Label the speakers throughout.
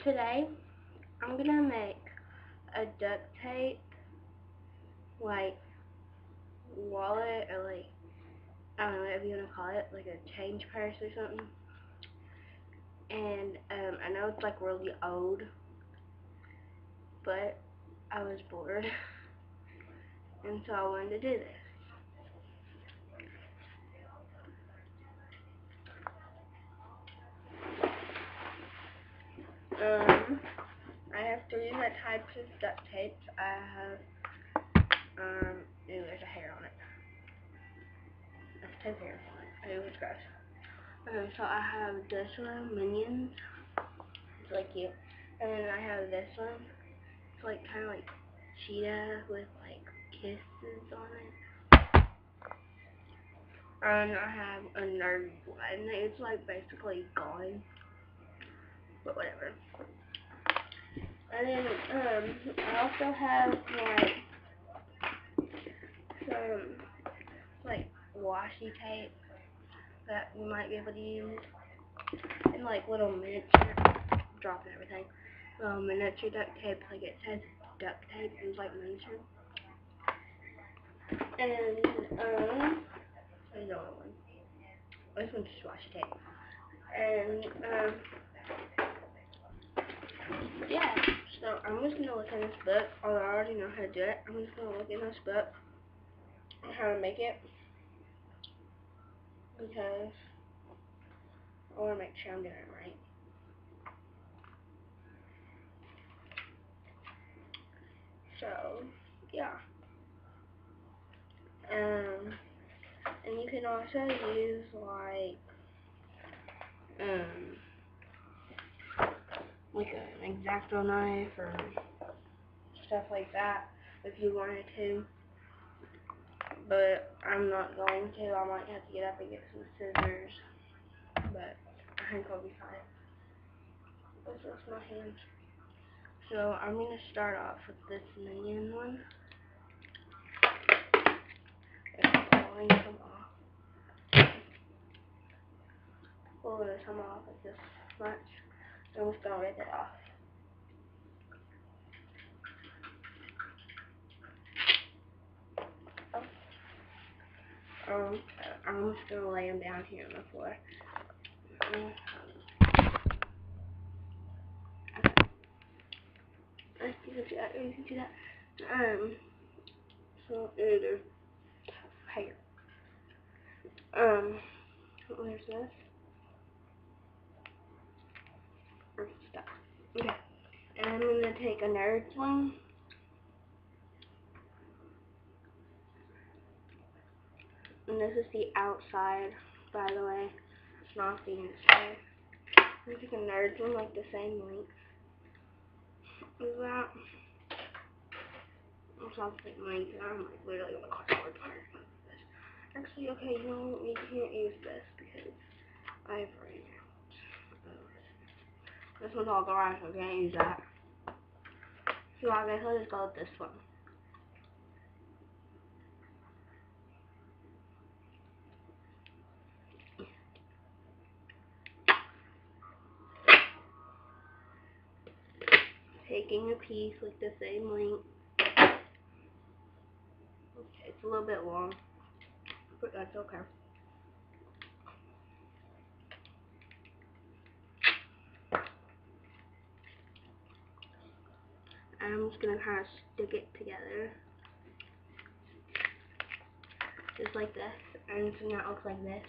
Speaker 1: Today, I'm gonna make a duct tape, like, wallet, or like, I don't know, whatever you wanna call it, like a change purse or something. And, I know it's like really old, but I was bored, and so I wanted to do this. I have three different types of duct tape. I have, ooh, there's a hair on it. There's 10 hairs on it. Ooh, it's gross. So I have this one, Minions. It's like cute. And then I have this one. It's like kind of like cheetah with like kisses on it. And I have a nerd one. It's like basically gone, but whatever. And then I also have like some like washi tape that you might be able to use, and like little miniature, dropping everything. Miniature duct tape, like it says duct tape, and it's like miniature. And there's the other one. This one's just washi tape. And yeah. So I'm just gonna look in this book, although I already know how to do it. I'm just gonna look in this book and how to make it, because I want to make sure I'm doing it right. So yeah. And you can also use like an X-Acto knife or stuff like that if you wanted to. But I'm not going to. I might have to get up and get some scissors. But I think I'll be fine. This is my hands. So I'm going to start off with this minion one. And pulling some off. Pulling some off like this much. I'm just going to rip it off. I'm just going to lay them down here on the floor. You can see that. You can see that. So there's hair. There's this. Stuff. Okay. And I'm gonna take a nerd's one. And this is the outside, by the way. It's not the inside. I'm gonna take a nerd's one, like the same length as that. It's not the same length. I'm like literally gonna cut short on it. Actually, okay, you know what? We can't use this because I've ran out. This one's all dry, so I can't use that. So I guess I'll just go with this one. Taking a piece like the same length. Okay, it's a little bit long, but that's okay. I'm just gonna kind of stick it together, just like this, and so now it looks like this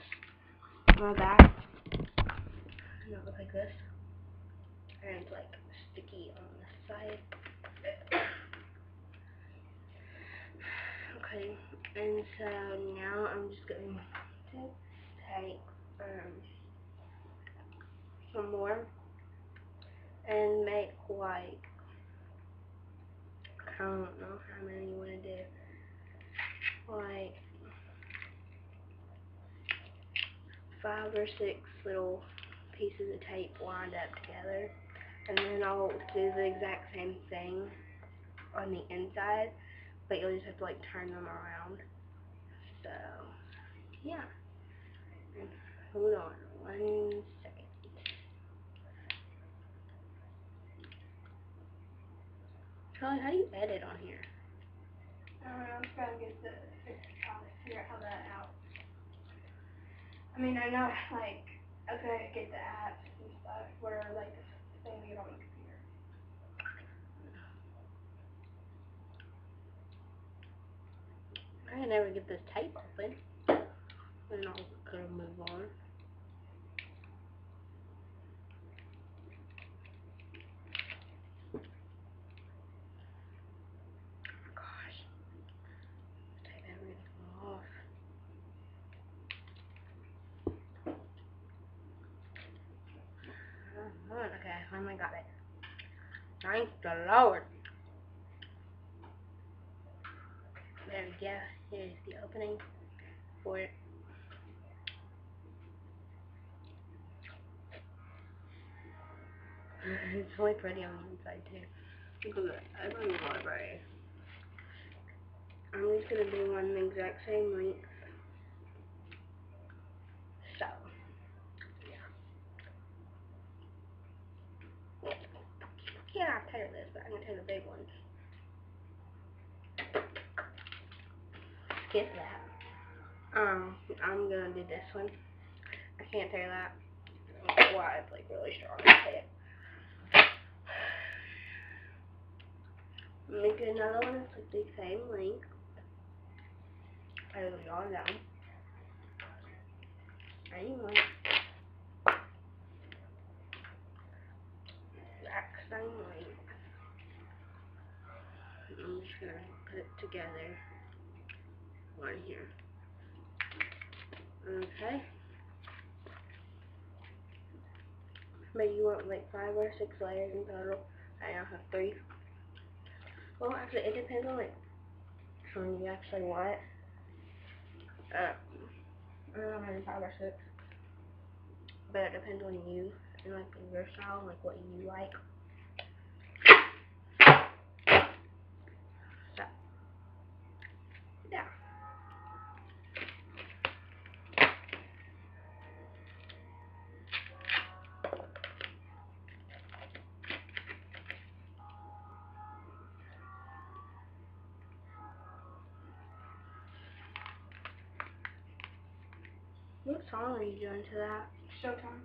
Speaker 1: on the back, and it looks like this, and it's like sticky on this side. Okay, and so now I'm just going to take some more and make like, I don't know how many you want to do, like 5 or 6 little pieces of tape lined up together, and then I'll do the exact same thing on the inside, but you'll just have to like turn them around. So yeah, and hold on 1 second. how do you edit on here?
Speaker 2: I don't know, I'm trying to get try to figure out how that out. I mean, I know, like, okay, get the apps and stuff, where, like, the thing you get on the computer.
Speaker 1: I can never get this tape open. And I'll gonna move on. Gosh. This tape never gonna come off. Okay, I finally got it. Thank the Lord. There we go. Here's the opening for it. It's really pretty on the inside too. Look at that. I really love it. I'm just gonna do one the exact same length. So, yeah. Can't tear this, but I'm gonna tear the big ones. Get that. I'm gonna do this one. I can't tear that. That's why it's like really strong to tear. Make another one that's like the same length. I really got it down. Anyway. Exact same length. I'm just gonna put it together. One here. Okay. But you want like 5 or 6 layers in total. I now have 3. Well, actually, it depends on like how many you actually want. I don't know, maybe 5 or 6. But it depends on you and like your style, like what you like. So, yeah. What song are you doing to that?
Speaker 2: Showtime.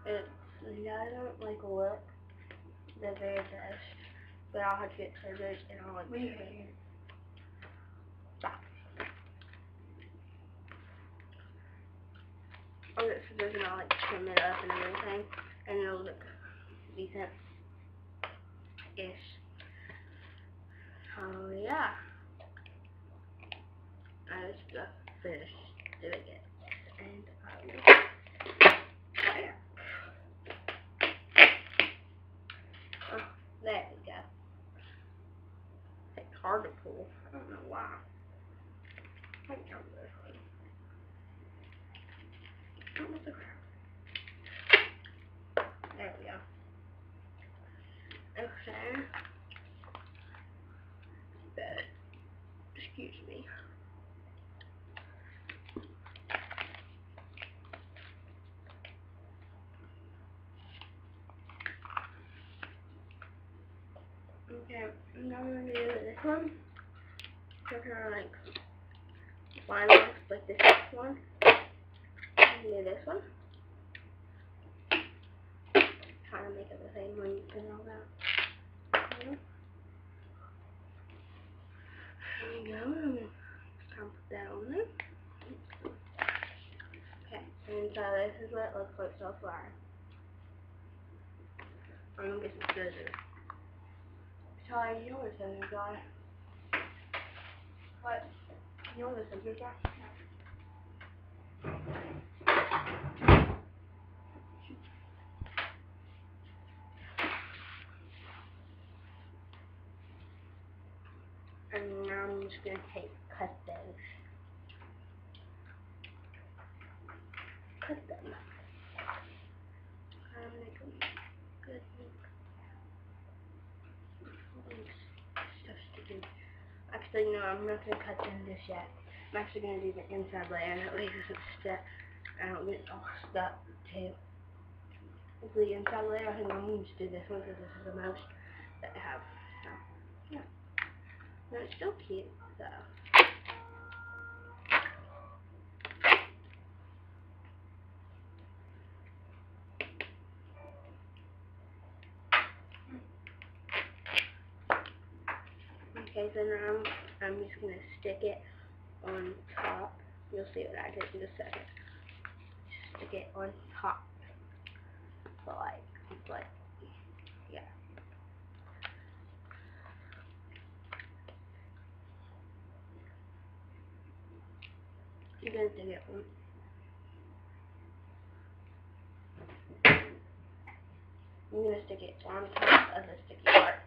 Speaker 1: It doesn't like look the very best, but I'll have to get surgery and I'll like
Speaker 2: We need it.
Speaker 1: stop. I'll get scissors and I'll like trim it up and everything, and it'll look decent-ish. Oh yeah. I just finished doing it, and I will fire. Oh, there we go. It's hard to pull. I don't know why. I can count this one. Oh, what the crap. There we go. Okay. But, excuse me. Okay, now I'm gonna do this one. Just gonna like line off like this one. And do this one. Trying to make it the same length and all that. Okay. There we go. I'm gonna put that on there. Okay, and so this is what it looks like so far. I'm gonna get some scissors. Charlie, you know where scissors are?
Speaker 2: What?
Speaker 1: You know where the scissors are? And now I'm just gonna cut those. Cut them. Make them good. Stuff sticking. Actually, no, I'm not gonna cut them just yet. I'm actually gonna do the inside layer, and at least it's I don't get all stuck too. It's the inside layer. I think I'm going to just do this one because this is the most that I have. So, yeah. No, it's still cute, so. Okay, so now I'm just going to stick it on top. You'll see what I did in a second. Stick it on top. So like, yeah. You're going to stick it on. I'm going to stick it on top of the sticky part.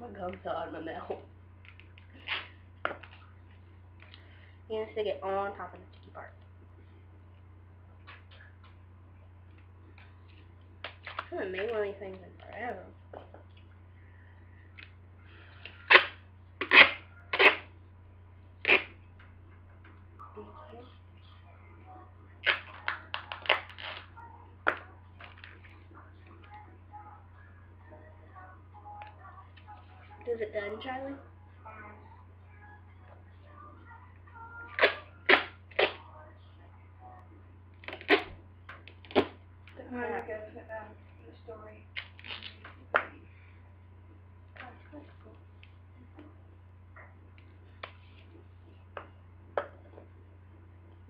Speaker 1: My gum's still out of my mouth. You're going to stick it on top of the sticky part. I haven't made one of these things in forever. Is it done, Charlie?
Speaker 2: The kind that goes with the story.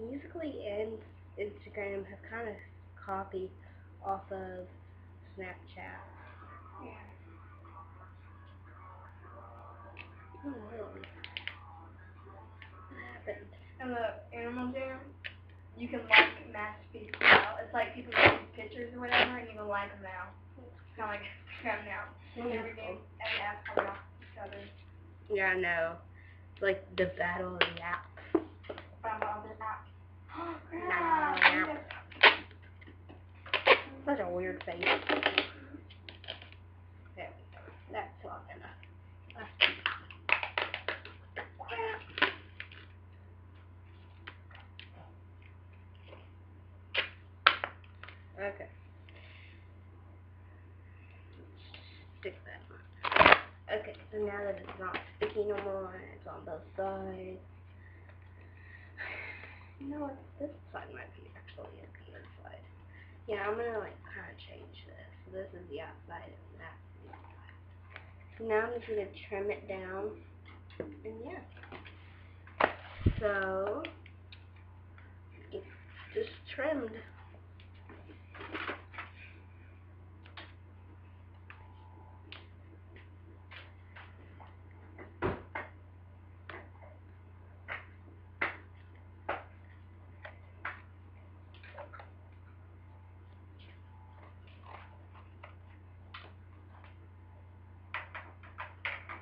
Speaker 1: Musical.ly and Instagram have kind of copied off of Snapchat.
Speaker 2: Yeah.
Speaker 1: Oh, really? What happened?
Speaker 2: And the Animal Jam, you can like masterpiece now. It's like people take pictures or whatever, and you can like them now. It's kind of like Instagram now. Every app coming off each other.
Speaker 1: Yeah, I know. It's like the battle of the apps.
Speaker 2: Found all this app.
Speaker 1: Nah. Such a weird face. There we go. That's long enough. Okay. Stick that on. Okay, so now that it's not sticky no more, it's on both sides. You know what? This side might be actually a good side. Yeah, I'm gonna like kind of change this. So this is the outside and that's the inside. So now I'm just gonna trim it down. And yeah. So it's just trimmed.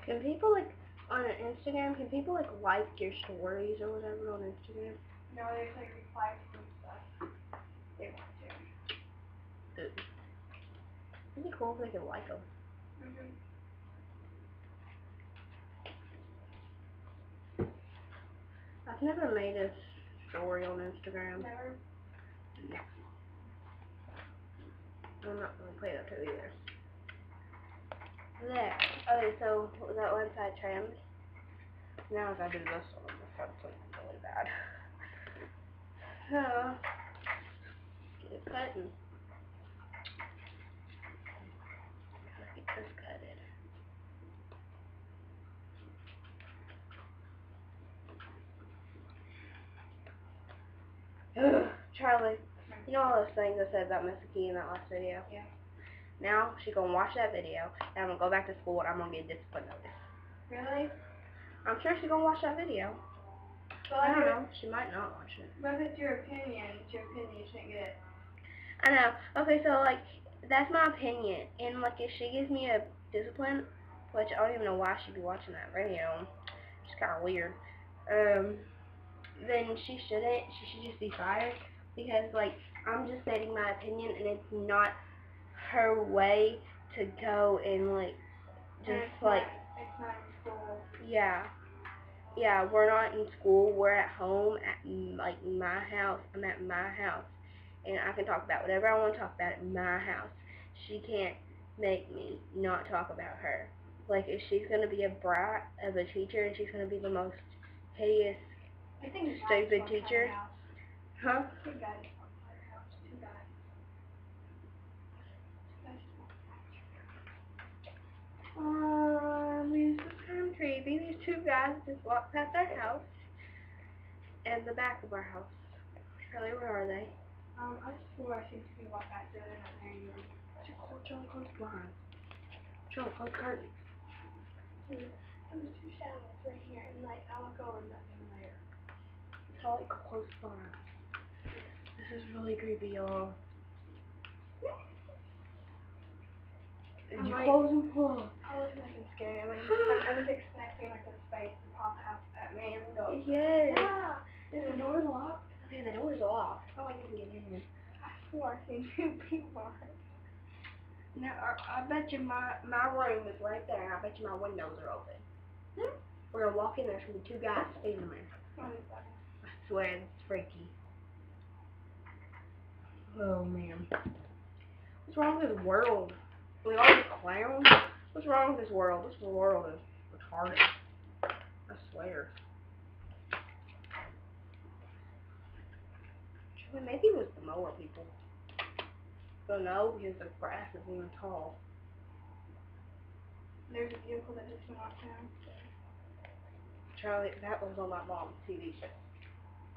Speaker 1: Can people like on Instagram? Can people like your stories or whatever on Instagram?
Speaker 2: No, there's like replies and stuff. They want to.
Speaker 1: It'd be cool if they could like them. I've never made a story on Instagram.
Speaker 2: Never.
Speaker 1: No. I'm not gonna play that too either. There. Okay, so was that one side trimmed? Now I gotta do this one. The front's like really bad. So get it cutting. Let's get this cutted. Charlie, you know all those things I said about Miss Key in that last video?
Speaker 2: Yeah.
Speaker 1: Now she's gonna watch that video and I'm gonna go back to school and I'm gonna get a discipline notice.
Speaker 2: Really?
Speaker 1: I'm sure she's gonna watch that video.
Speaker 2: Well,
Speaker 1: I don't know. She might not watch it.
Speaker 2: But if it's your opinion, you shouldn't get it.
Speaker 1: I know. Okay, so like that's my opinion, and like if she gives me a discipline, which I don't even know why she'd be watching that video, it's kind of weird. Then she shouldn't. She should just be fired because like I'm just stating my opinion, and it's not her way to go and like just like
Speaker 2: it's not in school.
Speaker 1: yeah. Yeah, we're not in school. We're at home at like my house. I'm at my house, and I can talk about whatever I want to talk about at my house. She can't make me not talk about her. Like if she's gonna be a brat of a teacher and she's gonna be the most hideous,
Speaker 2: I think
Speaker 1: stupid teacher, huh?
Speaker 2: Two guys want to her house. Two guys.
Speaker 1: This is kind of creepy. These two guys just walked past our house and the back of our house. Charlie, where are they?
Speaker 2: I just feel I seem to be walking back there and not there anymore.
Speaker 1: Charlie, close the blinds. Charlie, close curtains.
Speaker 2: There's two shadows right here, and like I look over and nothing there.
Speaker 1: Charlie, close the blinds. This is really creepy, y'all.
Speaker 2: I'm
Speaker 1: You
Speaker 2: like-
Speaker 1: close them full.
Speaker 2: I was fucking scared. I was expecting like a space to pop out at me and go.
Speaker 1: Yes.
Speaker 2: Yeah. Is the door locked?
Speaker 1: Man, the door's locked. Oh, I can get in.
Speaker 2: I swore I seen two people.
Speaker 1: Now, I bet you my room is right there, and I bet you my windows are open. We're gonna walk in there, there's gonna be two guys standing there. I swear, it's freaky. Oh, man. What's wrong with this world? We all these clowns? What's wrong with this world? This world is retarded. I swear. Well, maybe it was the mower people. But no, because the grass isn't even tall.
Speaker 2: There's a vehicle that just went off down.
Speaker 1: Charlie, that was on my mom's TV show.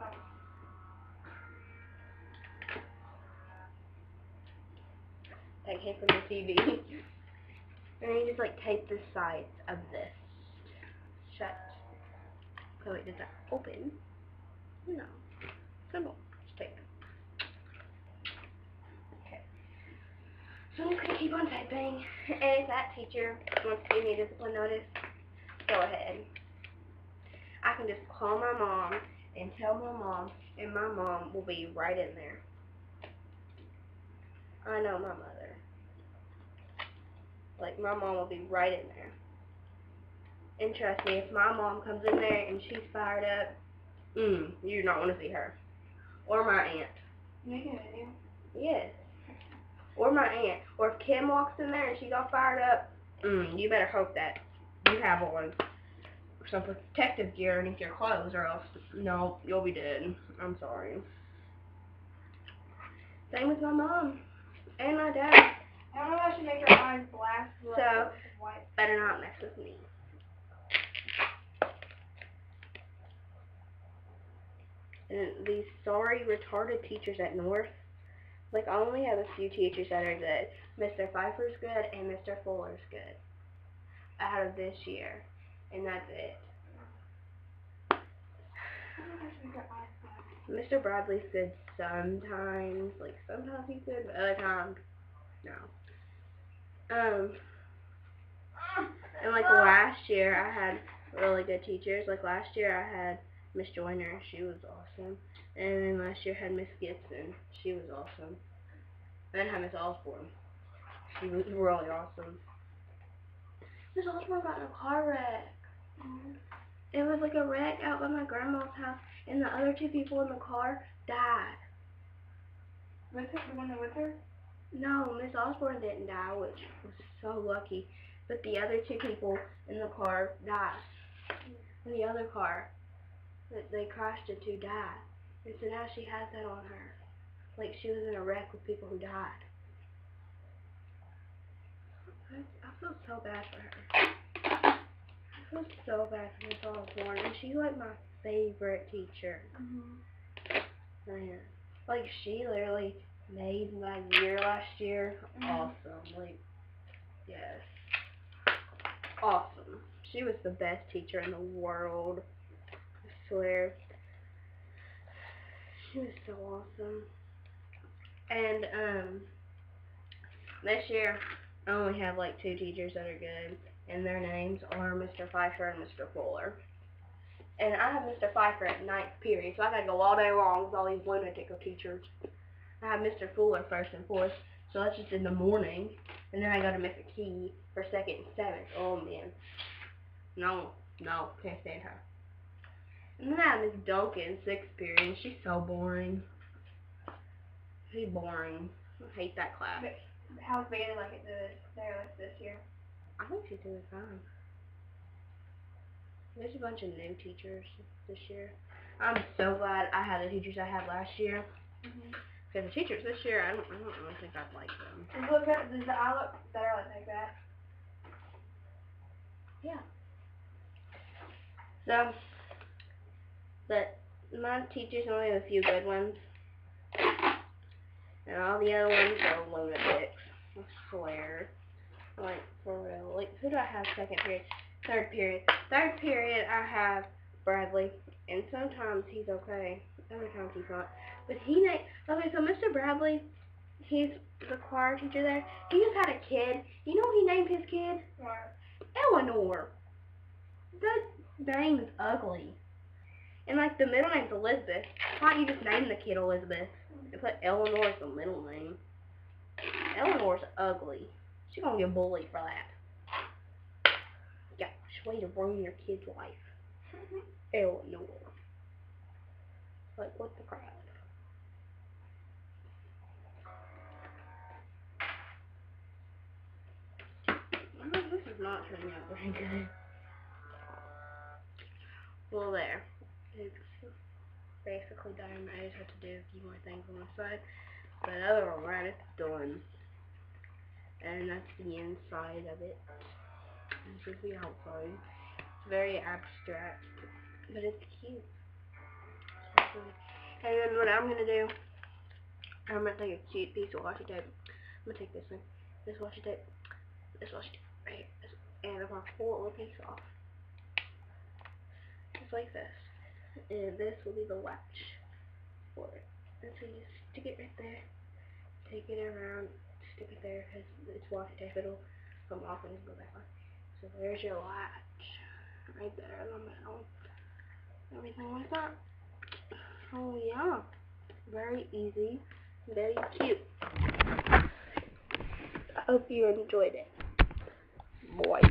Speaker 2: Oh.
Speaker 1: That came from the TV. And then you just like tape the sides of this shut. Oh wait, does that open? No. Simple. Just tape it. Okay. So I'm just gonna keep on typing. And if that teacher wants to give me a discipline notice, go ahead. I can just call my mom and tell my mom, and my mom will be right in there. I know my mother. Like, my mom will be right in there. And trust me, if my mom comes in there and she's fired up, you do not want to see her. Or my aunt.
Speaker 2: Making a video?
Speaker 1: Yes. Or my aunt. Or if Kim walks in there and she's all fired up, you better hope that you have on some protective gear underneath your clothes, or else, no, you'll be dead. I'm sorry. Same with my mom. And my dad.
Speaker 2: I don't know if I should make your eyes black.
Speaker 1: So, better not mess with me. And these sorry, retarded teachers at North, like, I only have a few teachers that are good. Mr. Pfeiffer's good, and Mr. Fuller's good. Out of this year. And that's it.
Speaker 2: I don't know if I should make your eyes black.
Speaker 1: Mr. Bradley's good sometimes. Like, sometimes he's good, but other times, no. And like last year I had really good teachers. Like last year I had Miss Joyner, she was awesome. And then last year I had Miss Gibson, she was awesome. And then I had Miss Osborne, she was really awesome. Miss Osborne got in a car wreck. It was like a wreck out by my grandma's house, and the other two people in the car died.
Speaker 2: With her? The one that with her?
Speaker 1: No, Miss Osborne didn't die, which was so lucky. But the other two people in the car died. In the other car that they crashed into died. And so now she has that on her. Like she was in a wreck with people who died. I feel so bad for her. I feel so bad for Miss Osborne. And she's like my favorite teacher. Man. Like she literally made my year last year awesome. Like, yes. Awesome. She was the best teacher in the world. I swear. She was so awesome. And, this year, I only have like 2 teachers that are good. And their names are Mr. Pfeiffer and Mr. Fuller. And I have Mr. Pfeiffer at 9th period, so I gotta go all day long with all these lunatic teachers. I have Mr. Fuller 1st and 4th, so that's just in the morning. And then I go to Miss McKee for 2nd and 7th. Oh man. No, can't stand her. And then I have Miss Duncan, 6th period. She's so boring. She's boring. I hate that class.
Speaker 2: But how's Bailey like it this year?
Speaker 1: I think she's doing fine. There's a bunch of new teachers this year. I'm so glad I had the teachers I had last year. Because the teachers this year, I don't really think I'd like them.
Speaker 2: Does the eye look better like that?
Speaker 1: Yeah. So, but my teachers only have a few good ones. And all the other ones are lunatics. I swear. Like, for real. Like, who do I have 2nd period? 3rd period. 3rd period, I have Bradley. And sometimes he's okay. Other times he's not. But okay, so Mr. Bradley, he's the choir teacher there. He just had a kid. You know what he named his kid?
Speaker 2: What?
Speaker 1: Eleanor. That name is ugly. And like the middle name's Elizabeth. Why don't you just name the kid Elizabeth and put Eleanor as the middle name? Eleanor's ugly. She's gonna get bullied for that. Yeah, just way to ruin your kid's life. Eleanor. Like, what the crap? This is not turning out very good. Well, there. It's basically done. I just have to do a few more things on the side. But other than that, it's done. And that's the inside of it. This is the outside. It's very abstract, but it's cute. And then what I'm gonna do, I'm gonna take a cheap piece of washi tape. I'm gonna take this one, this washi tape, right here, and I'm gonna pull a little piece off, just like this. And this will be the latch for it. And so you stick it right there, take it around, stick it there, because it's washi tape, it'll come off and go back on. So there's your latch, right there in the middle. Everything like that. Oh yeah, very easy, very cute. I hope you enjoyed it. Boy.